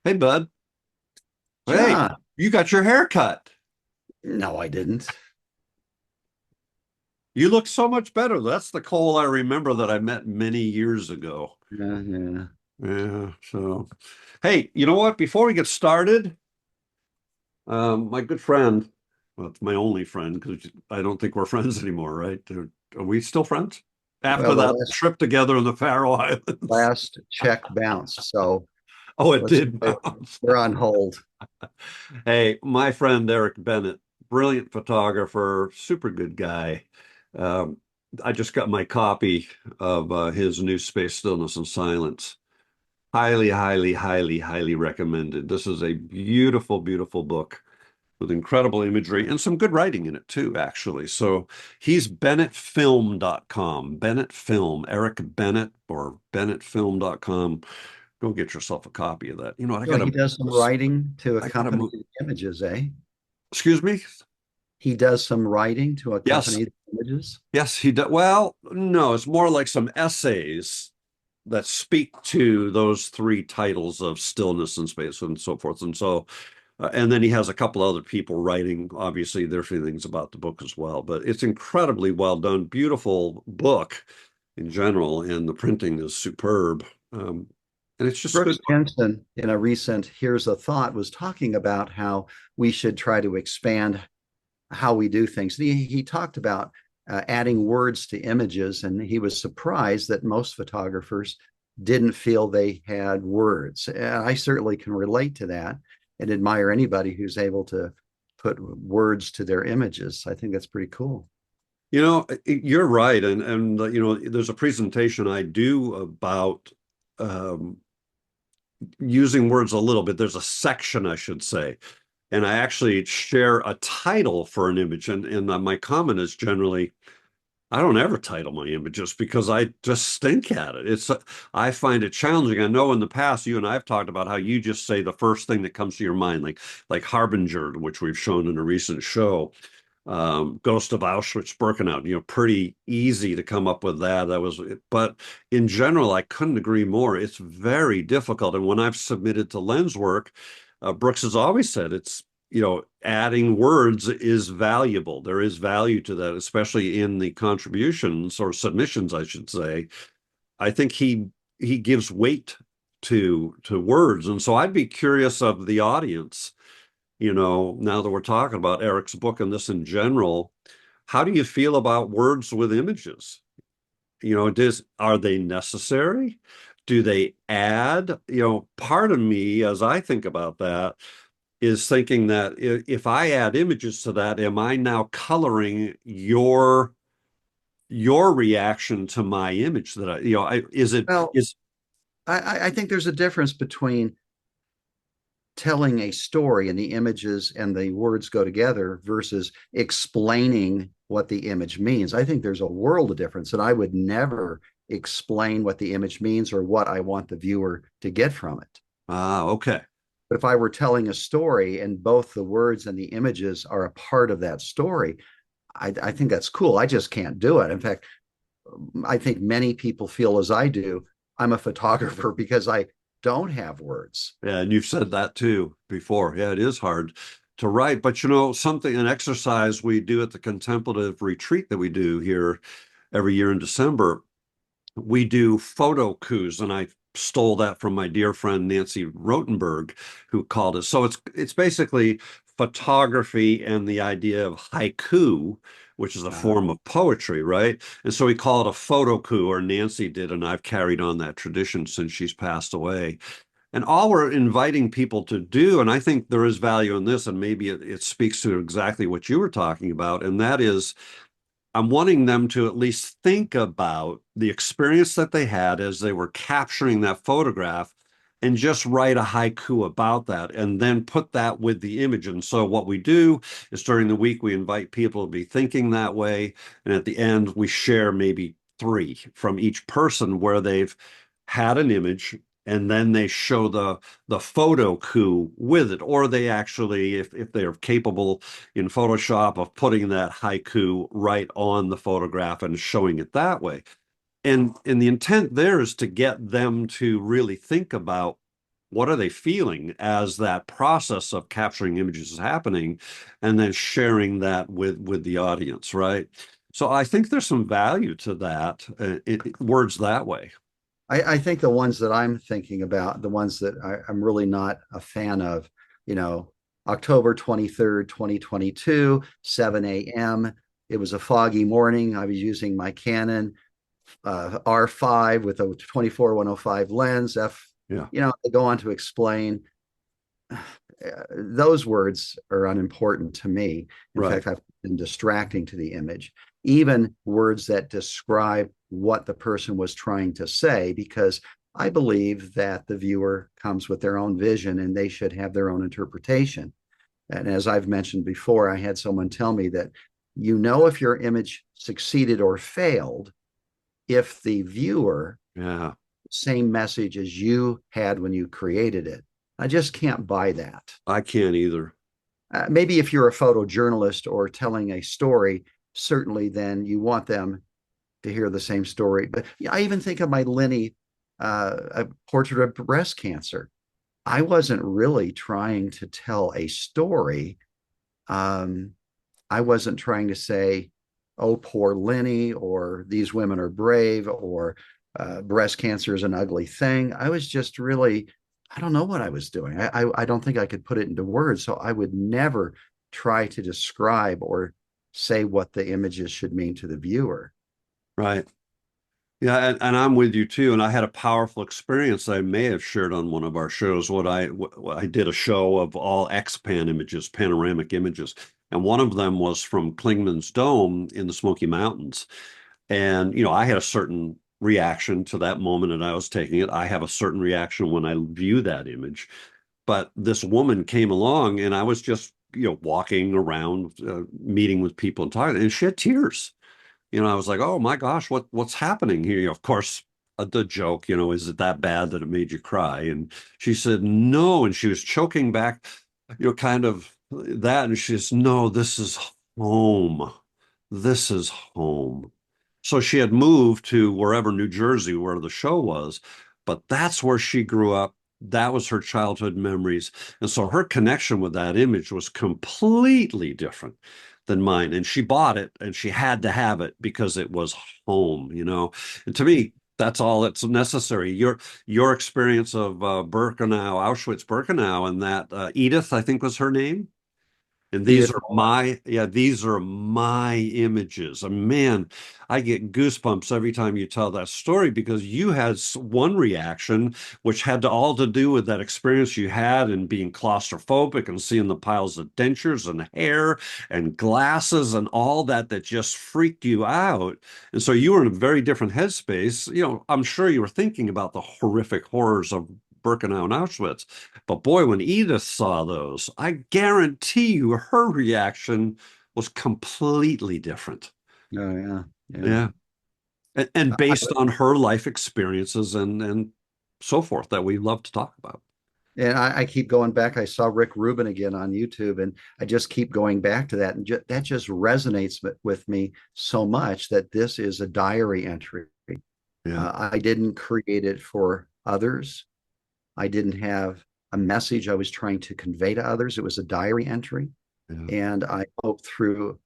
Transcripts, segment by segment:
Hey, bud. Hey, John, you got your hair cut. no, I didn't. You look so much better. That's the Cole I remember that I met many years ago. Yeah. Yeah, so hey, you know what? Before we get started, my good friend, well, it's my only friend because I don't think we're friends anymore, right? Are we still friends? Well, After the that last trip together in the Faroe Islands. last check bounced, so Oh, it let's did bounce. we're on hold. Hey, my friend Eric Bennett, brilliant photographer, super good guy. Um, I just got my copy of his new Space Stillness and Silence. Highly, highly, highly, highly recommended. This is a beautiful, beautiful book with incredible imagery and some good writing in it too, actually. So he's bennettfilm.com. Bennett Film, Eric Bennett or bennettfilm.com. Go get yourself a copy of that. You know what? Well, he does some writing to I gotta accompany move. the images, eh? Excuse me? He does some writing to Yes. accompany the images. Yes, he does. Well, no, it's more like some essays that speak to those three titles of stillness and space and so forth. And so, and then he has a couple other people writing, obviously, their feelings about the book as well. But it's incredibly well done, beautiful book in general, and the printing is superb. And it's just good. Brooks Jensen, in a recent Here's a Thought, was talking about how we should try to expand how we do things. He talked about adding words to images, and he was surprised that most photographers didn't feel they had words. I certainly can relate to that and admire anybody who's able to put words to their images. I think that's pretty cool. You know, you're right, and you know, there's a presentation I do about um, using words a little bit. There's a section, I should say, and I actually share a title for an image. And my comment is generally, I don't ever title my images because I just stink at it. I find it challenging. I know in the past you and I have talked about how you just say the first thing that comes to your mind, like Harbinger, which we've shown in a recent show, Ghost of Auschwitz-Birkenau. You know, pretty easy to come up with that. But in general, I couldn't agree more. It's very difficult. And when I've submitted to lens work, Brooks has always said adding words is valuable. There is value to that, especially in the contributions or submissions, I should say. I think he gives weight to words. And so I'd be curious of the audience, now that we're talking about Eric's book and this in general, how do you feel about words with images? Are they necessary? Do they add? Part of me, as I think about that, is thinking that if I add images to that, am I now coloring your reaction to my image that is it Well, is I think there's a difference between telling a story and the images and the words go together versus explaining what the image means. I think there's a world of difference, and I would never explain what the image means or what I want the viewer to get from it. okay. But if I were telling a story and both the words and the images are a part of that story, I think that's cool. I just can't do it. In fact, I think many people feel as I do. I'm a photographer because I don't have words. Yeah, and you've said that too before. Yeah, it is hard to write, but an exercise we do at the contemplative retreat that we do here every year in December, we do photo coups, and I stole that from my dear friend Nancy Rotenberg, who called it. So it's basically photography and the idea of haiku, which is a Uh, form of poetry, right? And so we call it a photo coup, or Nancy did, and I've carried on that tradition since she's passed away. And all we're inviting people to do, and I think there is value in this, and maybe it speaks to exactly what you were talking about, and that is I'm wanting them to at least think about the experience that they had as they were capturing that photograph and just write a haiku about that and then put that with the image. And so what we do is during the week, we invite people to be thinking that way. And at the end, we share maybe three from each person where they've had an image and then they show the photo coup with it, or they actually, if they're capable in Photoshop of putting that haiku right on the photograph and showing it that way. And the intent there is to get them to really think about What are they feeling as that process of capturing images is happening, and then sharing that with the audience, right? So I think there's some value to that, words that way. I think the ones that I'm thinking about, the ones that I'm really not a fan of, you know, October 23rd, 2022, 7 a.m. It was a foggy morning. I was using my Canon R5 with a 24-105 lens. Yeah, They go on to explain those words are unimportant to me. In right. fact, I've been distracting to the image. Even words that describe what the person was trying to say, because I believe that the viewer comes with their own vision and they should have their own interpretation. And as I've mentioned before, I had someone tell me that if your image succeeded or failed if the viewer, Yeah, same message as you had when you created it. I just can't buy that. I can't either. Maybe if you're a photojournalist or telling a story, certainly then you want them to hear the same story. But I even think of my Lenny, a portrait of breast cancer. I wasn't really trying to tell a story. Um, I wasn't trying to say, oh, poor Lenny, or these women are brave, or breast cancer is an ugly thing. I was just really, I don't know what I was doing. I don't think I could put it into words. So I would never try to describe or say what the images should mean to the viewer. Right. Yeah, and I'm with you too. And I had a powerful experience I may have shared on one of our shows. I did a show of all X-pan images, panoramic images, and one of them was from Klingman's Dome in the Smoky Mountains. And I had a certain reaction to that moment, and I was taking it. I have a certain reaction when I view that image. But this woman came along, and I was just walking around, meeting with people and talking, and she had tears. I was like, oh my gosh, what's happening here? Of course, the joke, is it that bad that it made you cry? And she said, no. And she was choking back, kind of that. And she says, no, this is home. This is home. So she had moved to wherever, New Jersey, where the show was, but that's where she grew up. That was her childhood memories. And so her connection with that image was completely different than mine. And she bought it and she had to have it because it was home. And to me, that's all that's necessary. Your experience of Birkenau, Auschwitz-Birkenau, and that Edith, I think was her name. And these Edith, are these are my images. And man, I get goosebumps every time you tell that story because you had one reaction, which had all to do with that experience you had and being claustrophobic and seeing the piles of dentures and hair and glasses and all that just freaked you out. And so you were in a very different headspace. I'm sure you were thinking about the horrific horrors of Birkenau and Auschwitz. But boy, when Edith saw those, I guarantee you her reaction was completely different. oh yeah, yeah. Yeah. And I, based on her life experiences and so forth that we love to talk about. and I keep going back. I saw Rick Rubin again on YouTube, and I just keep going back to that, and that just resonates with me so much that this is a diary entry. Yeah. I didn't create it for others. I didn't have a message I was trying to convey to others. It was a diary entry. Yeah. And I hope through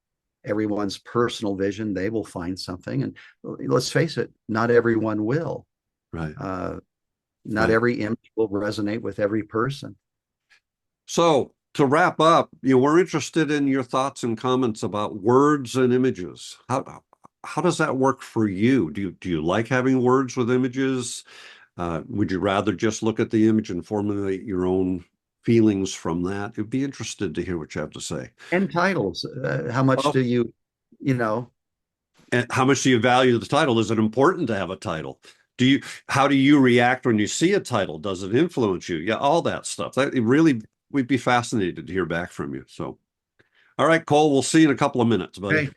everyone's personal vision, they will find something. And let's face it, not everyone will. Right. Uh, not Right. every image will resonate with every person. So to wrap up, we're interested in your thoughts and comments about words and images. How does that work for you? Do you like having words with images? Would you rather just look at the image and formulate your own feelings from that? I'd be interested to hear what you have to say. And titles, how much Well, do you know, and how much do you value the title? Is it important to have a title? How do you react when you see a title? Does it influence you? Yeah, all that stuff. We'd be fascinated to hear back from you. So, all right, Cole, we'll see you in a couple of minutes, buddy. okay,